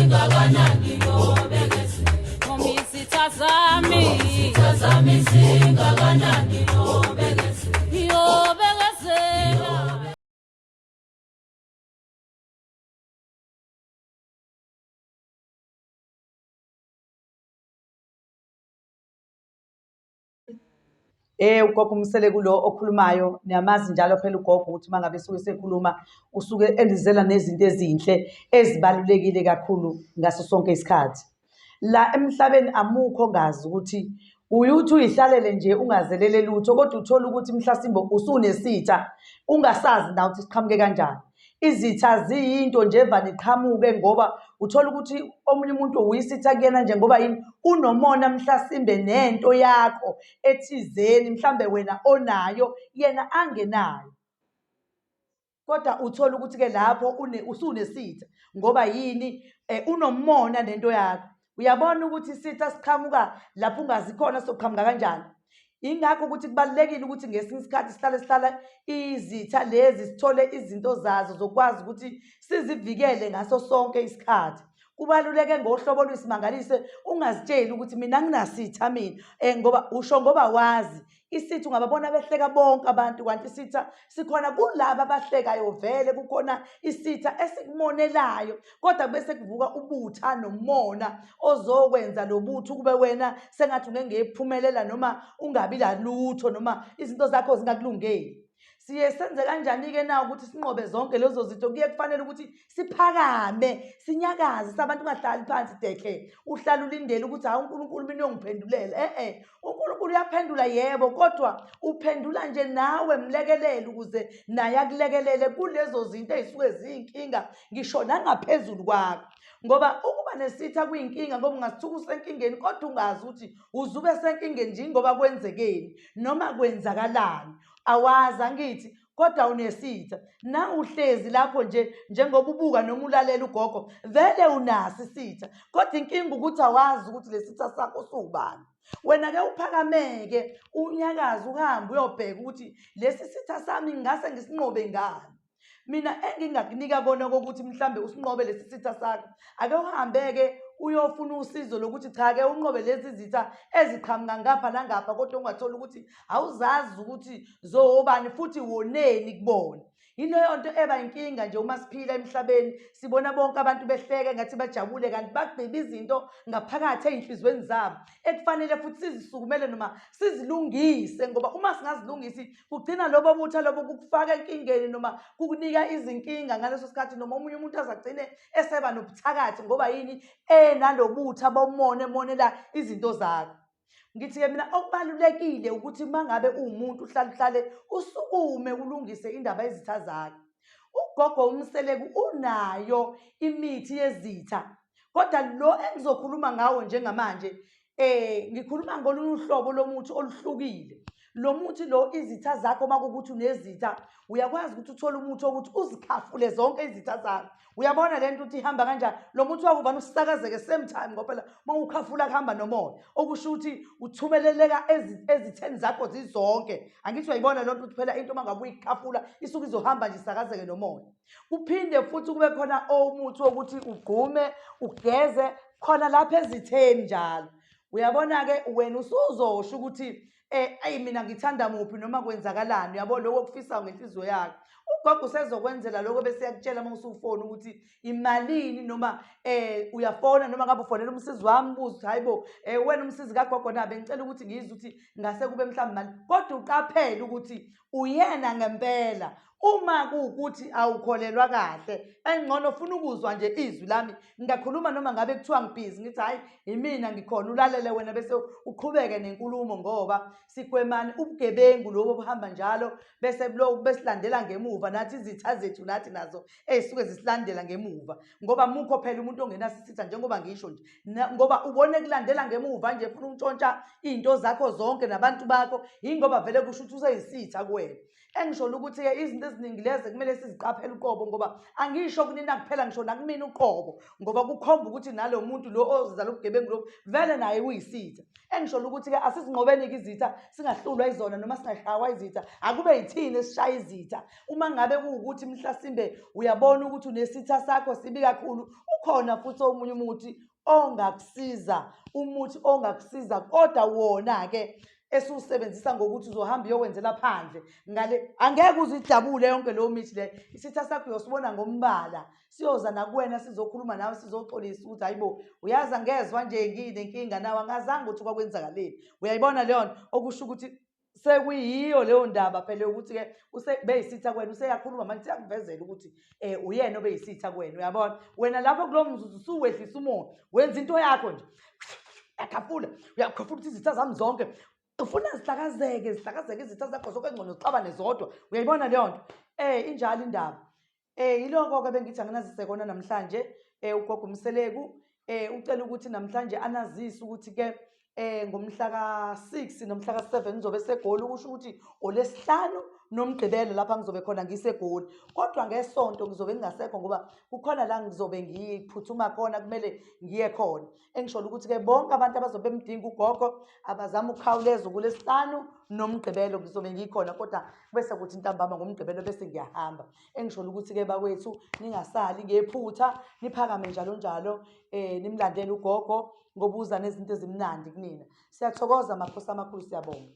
zingakanani yobekeze Izitha zami zingakanani yobekeze Ugogo Mseleku lo okhulumayo niyamazi njalo phela ugogo ukuthi mangabe suke sekhuluma usuke endizela nezinto ezinhle ezibalulekile kakhulu ngaso sonke isikhathi. La emhlabeni amukho ngazi ukuthi uyuthi uyihlalele nje ungazelele lutho kodwa uthola ukuthi mhlasimbo usunesitha ungasazi na ukuthi siqhamuke kanjani. Izitha ziyinto nje evane iqhamuke ngoba uthola ukuthi omunye umuntu uyisitha kuyena nje ngoba yini unomona mhlasimbe nento yakho ethizeni mhlambe wena onayo yena angenayo. Kodwa uthola ukuthi-ke lapho usunesitha ngoba yini unomona nento yakho. Uyabona ukuthi isitha siqhamuka lapho ungazi khona soqhamuka kanjani. Ingakho ukuthi kubalulekile ukuthi ngesinye isikhathi sihlala izitha lezi sithole izinto zazo zokwazi ukuthi sizivikele ngaso sonke isikhathi. Kubaluleke ngohlobo oluyisimangalise ungazitsheli ukuthi mina nginasitha mina ngoba usho ngoba wazi isitha ungababona behleka bonke abantu kanti isitha sikhona kulabo abahlekayo vele kukhona isitha esikumonelayo kodwa bese kuvuka ubutha nomona ozokwenza lo butho kube wena sengathi ungengephumelela noma ungabi la lutho noma izinto zakho zingakulungeli. Siye senze kanjani-ke na ukuthi sinqobe zonke lezo zinto? Kuye kufanele ukuthi siphakame sinyakaze sabantu ungahlali phansi dekhe uhlala ulindele ukuthi hayi uNkulunkulu mina uyongiphendulela. uNkulunkulu uyaphendula yebo kodwa uphendula nje nawe mlekelele ukuze naye akulekelele kulezo zinto ezisuke ziyinkinga ngisho nangaphezulu kwakho. Ngoba ukuba nesitha kuyinkinga ngoba ungasithuka usenkingeni kodwa ungazi ukuthi uzube senkingeni nje ngoba kwenzekeni noma kwenzakalani. Awazi angithi kodwa unesitha na uhlezi lapho nje njengoba ubuka noma ulalela ugogo vele unaso isitha kodwa inkinga ukuthi awazi ukuthi lesitha sakho siwubani. Wena-ke uphakameke unyakaze uhambe uyobheka ukuthi lesi sitha sami ngase ngisinqobe ngani. Mina engingakunika kona kokuthi mhlambe usinqobe lesi sitha sakho ake uhambe-ke uyofuna usizo lokuthi cha-ke unqobe lezi zitha eziqhamuka ngapha nangapha kodwa ungathola ukuthi awuzazi ukuthi zobani futhi woneni kubona. Yileyo nto eba inkinga nje uma siphila emhlabeni sibona bonke abantu behleke ngathi bajabule kanti bagqiba izinto ngaphakathi ey'nhliziyweni zabo ekufanele futhi sizisukumele noma sizilungise ngoba uma singazilungisi kugcina lobo butha lobo kukufaka enkingeni noma kukunika izinkinga ngaleso sikhathi noma omunye umuntu azagcine eseba nobuthakathi ngoba yini nalobutha bomona emonela izinto zakho. Ngithi-ke mina okubalulekile ukuthi mangabe uwumuntu uhlale usukume ulungise indaba yezitha zakho. Ugogo Mseleku unayo imithi yezitha kodwa lo engizokhuluma ngawo njengamanje ngikhuluma ngolunye uhlobo lomuthi oluhlukile. Lo muthi lo izitha zakho makukuthi unezitha uyakwazi ukuthi uthole umuthi wokuthi uzikhafule zonke izitha zakho. Uyabona lento ukuthi ihamba kanjani? Lo muthi wakuvana usakazeke same time ngoba phela mawukhafula kuhamba nomoya okusho ukuthi uthumeleleka ezitheni zakho zizonke. Angithi uyayibona lonto ukuthi phela into mangabe uyikhafula isuke izohamba nje isakazeke nomoya. Kuphinde futhi kube khona umuthi wokuthi ugqume ugeze khona lapha ezitheni njalo. Uyabona-ke wena usuzosho ukuthi mina ngithanda muphi noma kwenzakalani. Uyabona lokho okufisayo ngenhliziyo yakho. Ugogo usezokwenzela lokho bese yakutshela uma usufona ukuthi imalini noma uyafona noma ngabe ufonela umsizi wami ubuza ukuthi hayibo wena umsizi kagogo na bengicela ukuthi ngizwe ukuthi ngase kube mhlawumbe mali kodwa uqaphele ukuthi uyena ngempela. Uma kuwukuthi awukholelwa kahle engcono ufuna ukuzwa nje izwi lami ngingakhuluma noma ngabe kuthiwa ngibhizi ngithi hayi imina ngikhona ulalele wena bese uqhubeke nenkulumo ngoba sigwemani ubugebengu lobo buhamba njalo bese besilandela ngemuva nathi izitha zethu nathi nazo ezisuke zisilandela ngemuva ngoba mukho phela umuntu ongenasisitha njengoba ngisho nje ngoba ubone kulandela ngemuva nje ufuna ukuntshontsha izinto zakho zonke nabantu bakho yingoba vele kusho ukuthi useyisitha kuwena. Engisholo ukuthi-ke izinto eziningi lezi kumele siziqaphele uqobo ngoba angisho kunina kuphela ngisho nakumina uqobo ngoba kukhomba ukuthi nalo muntu lo ozala ubugebengu lo vele naye uyisitha. Engisholo ukuthi-ke asizinqobeni-ke izitha singahlulwa izona noma singashawa izitha akube yithini esishaya izitha. Uma ngabe kuwukuthi mhlasimbe uyabona ukuthi unesitha sakho sibi kakhulu ukhona futhi omunye umuthi ongakusiza, umuthi ongakusiza kodwa wona-ke esiwusebenzisa ngokuthi uzohamba uyokwenzela phandle ngale angeke uzidabule yonke leyo mithi le. Isitha sakho uyosibona ngombala siyoza nakuwena sizokhuluma nawe sizoxolisa ukuthi hayibo uyazi angezwa nje nginenkinga nawe angazange ukuthi kwakwenzakaleni. Uyayibona leyo nto okusho ukuthi sekuyiyo leyo ndaba phela ukuthi-ke beyisitha kuwena useyakhuluma manje siyakuvezela ukuthi uyena obeyisitha kuwena. Uyabona wena lapho kulowo mzuzu usuwehlisa umoya wenza into yakho nje uyakhafula ukuthi izitha zami zonke ufuna zihlakazeke izitha zakho zonke engcono zixabane zodwa. Uyayibona leyo nto injalo indaba. Yiloko-ke bengithi anginazise kona namhlanje. Ugogo Mseleku ucela ukuthi namhlanje anazise ukuthi-ke ngomhla ka-6 nomhla ka-7 ngizobe segoli ukusho ukuthi olesihlanu nomgqibelo lapha ngizobe khona ngisegoli kodwa ngesonto ngizobe ngingasekho ngoba kukhona la ngizobe ngiphuthuma khona kumele ngiye khona. Engisholo ukuthi-ke bonke abantu abazobe bemdinga ugogo abazama ukukhawuleza kulesihlanu nomgqibelo ngizobe ngikhona kodwa bese kuthi ntambama ngomgqibelo bese ngiyahamba. Engisholo ukuthi-ke bakwethu ningasali ngephutha niphakame njalo njalo nimlandele ugogo ngoba uza nezinto ezimnandi kunina. Siyathokoza makhosi amakhulu, siyabonga.